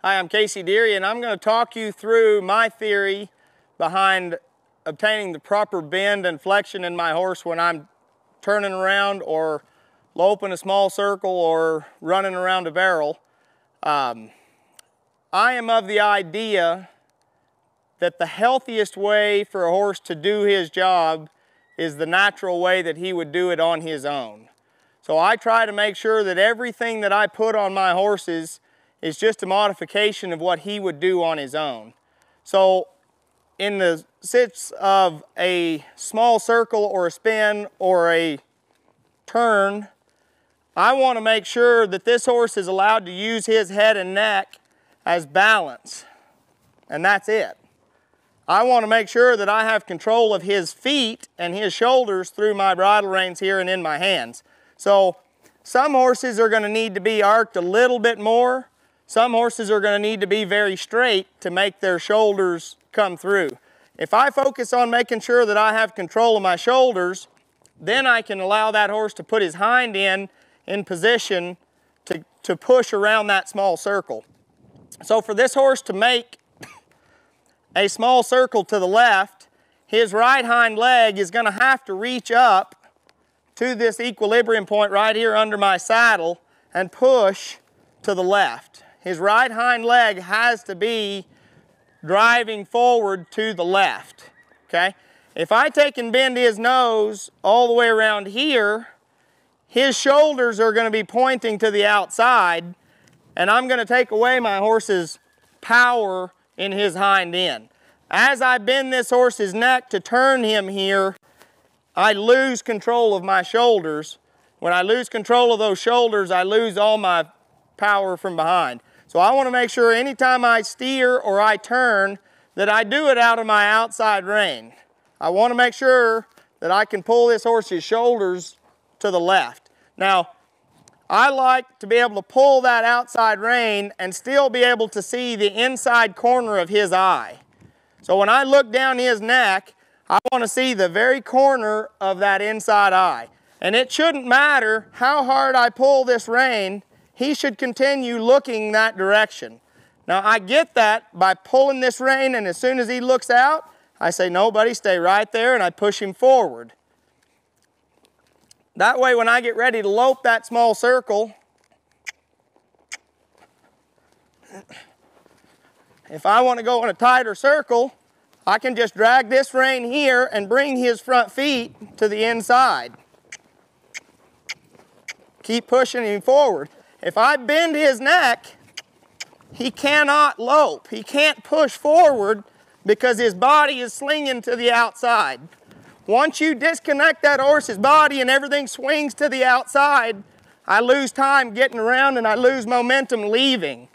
Hi, I'm Casey Deary, and I'm going to talk you through my theory behind obtaining the proper bend and flexion in my horse when I'm turning around or loping a small circle or running around a barrel. I am of the idea that the healthiest way for a horse to do his job is the natural way that he would do it on his own. So I try to make sure that everything that I put on my horses is just a modification of what he would do on his own. So in the sense of a small circle or a spin or a turn, I want to make sure that this horse is allowed to use his head and neck as balance, and that's it. I want to make sure that I have control of his feet and his shoulders through my bridle reins here and in my hands. So some horses are going to need to be arched a little bit more. Some horses are going to need to be very straight to make their shoulders come through. If I focus on making sure that I have control of my shoulders, then I can allow that horse to put his hind end in position to push around that small circle. So for this horse to make a small circle to the left, his right hind leg is going to have to reach up to this equilibrium point right here under my saddle and push to the left. His right hind leg has to be driving forward to the left, okay? If I take and bend his nose all the way around here, his shoulders are going to be pointing to the outside, and I'm going to take away my horse's power in his hind end. As I bend this horse's neck to turn him here, I lose control of my shoulders. When I lose control of those shoulders, I lose all my power from behind. So I want to make sure anytime I steer or I turn that I do it out of my outside rein. I want to make sure that I can pull this horse's shoulders to the left. Now, I like to be able to pull that outside rein and still be able to see the inside corner of his eye. So when I look down his neck, I want to see the very corner of that inside eye. And it shouldn't matter how hard I pull this rein, he should continue looking that direction. Now I get that by pulling this rein, and as soon as he looks out, I say, no buddy, stay right there, and I push him forward. That way when I get ready to lope that small circle, if I want to go in a tighter circle, I can just drag this rein here and bring his front feet to the inside. Keep pushing him forward. If I bend his neck, he cannot lope. He can't push forward because his body is slinging to the outside. Once you disconnect that horse's body and everything swings to the outside, I lose time getting around and I lose momentum leaving.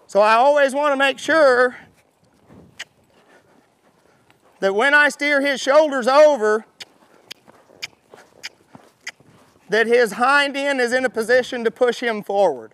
So I always want to make sure that when I steer his shoulders over, that his hind end is in a position to push him forward.